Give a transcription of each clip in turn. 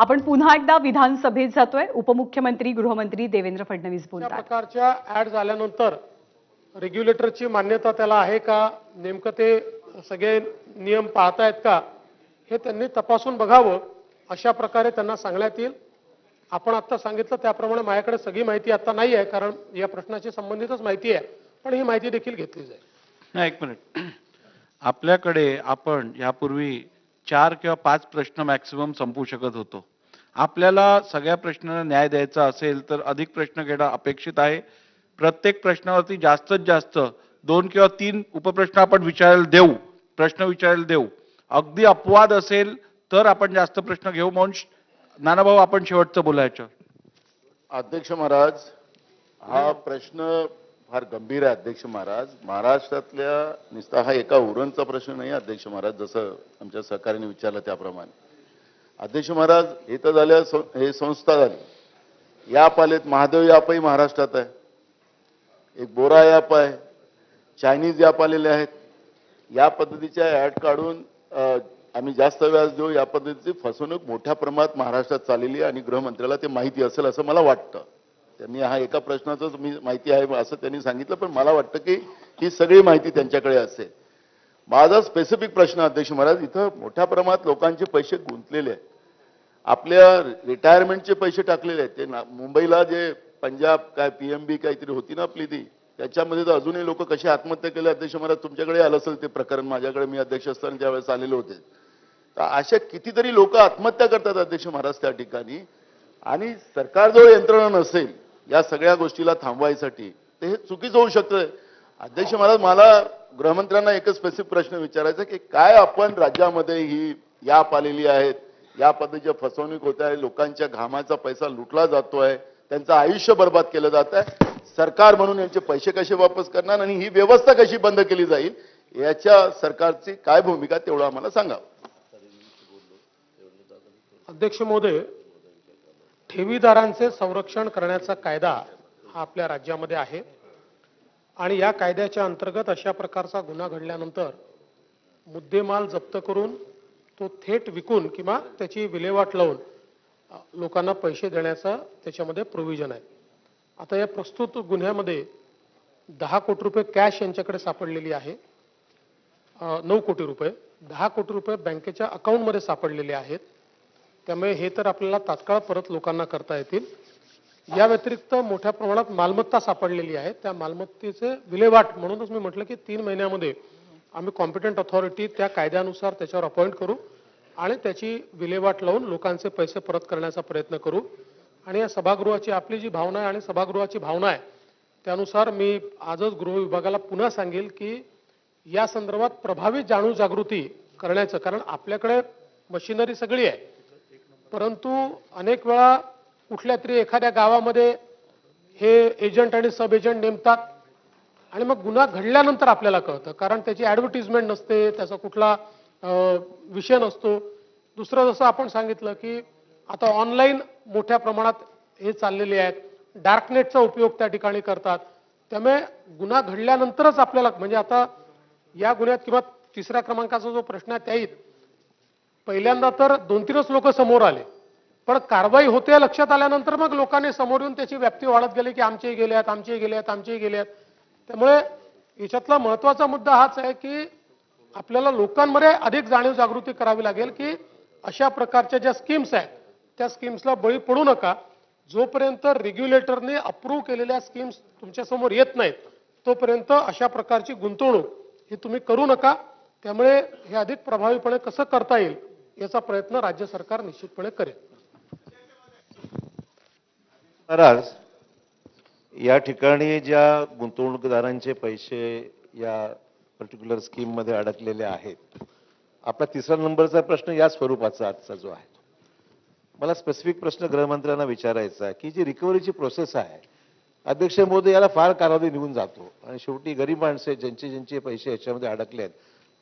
आपण पुन्हा एकदा विधानसभेत जातोय. उपमुख्यमंत्री गृहमंत्री देवेंद्र फडणवीस या बोलतात. प्रकारच्या ऍड झाल्यानंतर रेग्युलेटरची मान्यता त्याला आहे का, नेमकं ते सगळे नियम पाहतायत का, हे त्यांनी तपासून बघावं अशा प्रकारे त्यांना सांगण्यात येईल. आपण आता सांगितलं त्याप्रमाणे माझ्याकडे सगळी माहिती आता नाही आहे, कारण या प्रश्नाशी संबंधितच माहिती आहे, पण ही माहिती देखील घेतली जाईल. नाही, एक मिनिट. आपल्याकडे आपण यापूर्वी 4 किंवा 5 प्रश्न मॅक्सिमम संपवू शकत होतो. आपल्याला सगळ्या प्रश्नांना न्याय द्यायचा असेल तर अधिक प्रश्न घेणं अपेक्षित आहे. प्रत्येक प्रश्नावरती जास्तीत जास्त 2 किंवा 3 उपप्रश्न आपण विचारायला देऊ, प्रश्न विचारायला देऊ. अगदी अपवाद असेल तर आपण जास्त प्रश्न घेऊ. म्हणून नानाभाऊ आपण शेवटचं बोलायचं. अध्यक्ष महाराज, हा प्रश्न फार गंभीर आहे. अध्यक्ष महाराज, महाराष्ट्रातल्या नुसता हा एका उरणचा प्रश्न नाही. अध्यक्ष महाराज, जसं आमच्या सहकार्याने विचारलं त्याप्रमाणे अध्यक्ष महाराज, हे तर झाल्या हे संस्था झाली. याप आलेत. महादेव यापही महाराष्ट्रात आहे, एक बोरा याप आहे, चायनीज याप आलेले आहेत. या पद्धतीच्या ऍड काढून आम्ही जास्त व्याज देऊ, या पद्धतीची फसवणूक मोठ्या प्रमाणात महाराष्ट्रात चाललेली आहे आणि गृहमंत्र्याला ते माहिती असेल असं मला वाटतं. त्यांनी हा एका प्रश्नाचंच मी माहिती आहे असं त्यांनी सांगितलं, पण मला वाटतं की ही सगळी माहिती त्यांच्याकडे असेल. माझा स्पेसिफिक प्रश्न अध्यक्ष महाराज, इथं मोठ्या प्रमाणात लोकांचे पैसे गुंतलेले आहेत. आपल्या रिटायरमेंटचे पैसे टाकलेले आहेत. ते मुंबईला जे पंजाब काय PMB काहीतरी होती ना आपली, ती त्याच्यामध्ये तर अजूनही लोक कसे आत्महत्या केले. अध्यक्ष महाराज, तुमच्याकडे आलं असेल ते प्रकरण, माझ्याकडे मी अध्यक्ष असताना त्यावेळेस आलेले होते. तर अशा कितीतरी लोक आत्महत्या करतात अध्यक्ष महाराज त्या ठिकाणी, आणि सरकारजवळ यंत्रणा नसेल या सगळ्या गोष्टीला थांबवायसाठी, तर हे चुकीचं होऊ शकतं. अध्यक्ष महाराज, मला गृहमंत्र्यांना एकच स्पेसिफिक प्रश्न विचारायचा की काय आपण राज्यामध्ये ही याप आलेली आहेत, या पद्धतीच्या फसवणूक होत आहे, लोकांच्या घामाचा पैसा लुटला जातोय, त्यांचं आयुष्य बर्बाद केलं जात आहे. सरकार म्हणून यांचे पैसे कसे वापस करणार आणि ही व्यवस्था कशी बंद केली जाईल, याच्या सरकारची काय भूमिका तेवढं आम्हाला सांगा. अध्यक्ष महोदय, ठेवीदारांचे संरक्षण करण्याचा कायदा हा आपल्या राज्यामध्ये आहे आणि या कायद्याच्या अंतर्गत अशा प्रकारचा गुन्हा घडल्यानंतर मुद्देमाल जप्त करून तो थेट विकून किंवा त्याची विल्हेवाट लावून लोकांना पैसे देण्याचा त्याच्यामध्ये प्रोव्हिजन आहे. आता या प्रस्तुत गुन्ह्यामध्ये 10 कोटी रुपये कॅश यांच्याकडे सापडलेली आहे. 9 कोटी रुपये, 10 कोटी रुपये बँकेच्या अकाउंटमध्ये सापडलेले आहेत. त्यामुळे हे तर आपल्याला तात्काळ परत लोकांना करता येतील. या व्यतिरिक्त मोठ्या प्रमाणात मालमत्ता सापडलेली आहे. त्या मालमत्तेचे विल्हेवाट म्हणूनच मी म्हटलं की 3 महिन्यामध्ये आम्ही कॉम्पिटंट अथॉरिटी त्या कायद्यानुसार त्याच्यावर अपॉइंट करू आणि त्याची विल्हेवाट लावून लोकांचे पैसे परत करण्याचा प्रयत्न करू. आणि या सभागृहाची आपली जी भावना आहे आणि सभागृहाची भावना आहे त्यानुसार मी आजच गृह विभागाला पुन्हा सांगेल की या संदर्भात प्रभावी जाणीव जागृती करण्याचं, कारण आपल्याकडे मशिनरी सगळी आहे, परंतु अनेक वेळा कुठल्या तरी एखाद्या गावामध्ये हे एजंट आणि सब एजंट नेमतात आणि मग गुन्हा घडल्यानंतर आपल्याला कळतं, कारण त्याची ॲडव्हर्टिजमेंट नसते, त्याचा कुठला विषय नसतो. दुसरं जसं आपण सांगितलं की आता ऑनलाईन मोठ्या प्रमाणात हे चाललेले आहेत, डार्कनेटचा उपयोग त्या ठिकाणी करतात. त्यामुळे गुन्हा घडल्यानंतरच आपल्याला, म्हणजे आता या गुन्ह्यात किंवा 3ऱ्या क्रमांकाचा जो प्रश्न आहे त्याही पहिल्यांदा तर 2-3च लोक समोर आले, पण कारवाई होते लक्षात आल्यानंतर मग लोकांनी समोर येऊन त्याची व्याप्ती वाढत गेली की आमचेही गेले आहेत, आमचेही गेले आहेत, आमचेही गेले आहेत. त्यामुळे याच्यातला महत्त्वाचा मुद्दा हाच आहे की आपल्याला लोकांमध्ये अधिक जाणीव जागृती करावी लागेल की अशा प्रकारच्या ज्या स्कीम्स आहेत त्या स्कीम्सला बळी पडू नका. जोपर्यंत रेग्युलेटरने अप्रूव्ह केलेल्या स्कीम्स तुमच्या समोर येत नाहीत तोपर्यंत अशा प्रकारची गुंतवणूक ही तुम्ही करू नका. त्यामुळे हे अधिक प्रभावीपणे कसं करता येईल याचा प्रयत्न राज्य सरकार निश्चितपणे करेल. महाराज, या ठिकाणी ज्या गुंतवणूकदारांचे पैसे या पर्टिक्युलर स्कीम मध्ये अडकलेले आहेत, आपला 3रा नंबरचा प्रश्न या स्वरूपाचा आजचा जो आहे, मला स्पेसिफिक प्रश्न गृहमंत्र्यांना विचारायचा आहे की जी रिकव्हरीची प्रोसेस आहे, अध्यक्ष महोदय, याला फार कालावधी निघून जातो आणि शेवटी गरीब माणसे ज्यांचे पैसे याच्यामध्ये अडकले आहेत,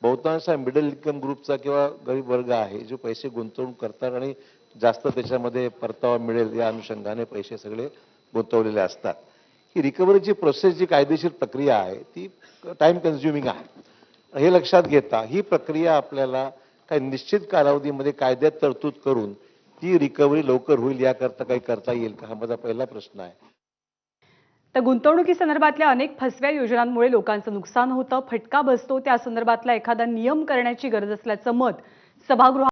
बहुतांश मिडल इन्कम ग्रुपचा किंवा गरीब वर्ग आहे जो पैसे गुंतवणूक करतात आणि जास्त त्याच्यामध्ये परतावा मिळेल या अनुषंगाने पैसे सगळे गुंतवलेले असतात. ही रिकव्हरीची प्रोसेस जी कायदेशीर प्रक्रिया आहे ती टाइम कन्झ्युमिंग आहे. हे लक्षात घेता ही प्रक्रिया आपल्याला काही निश्चित कालावधीमध्ये कायद्यात तरतूद करून ती रिकव्हरी लवकर होईल याकरता काही करता येईल का, हा माझा पहिला प्रश्न आहे. तर गुंतवणुकीसंदर्भातल्या अनेक फसव्या योजनांमुळे लोकांचं नुकसान होतं, फटका बसतो. त्या संदर्भातला एखादा नियम करण्याची गरज असल्याचं मत सभागृहात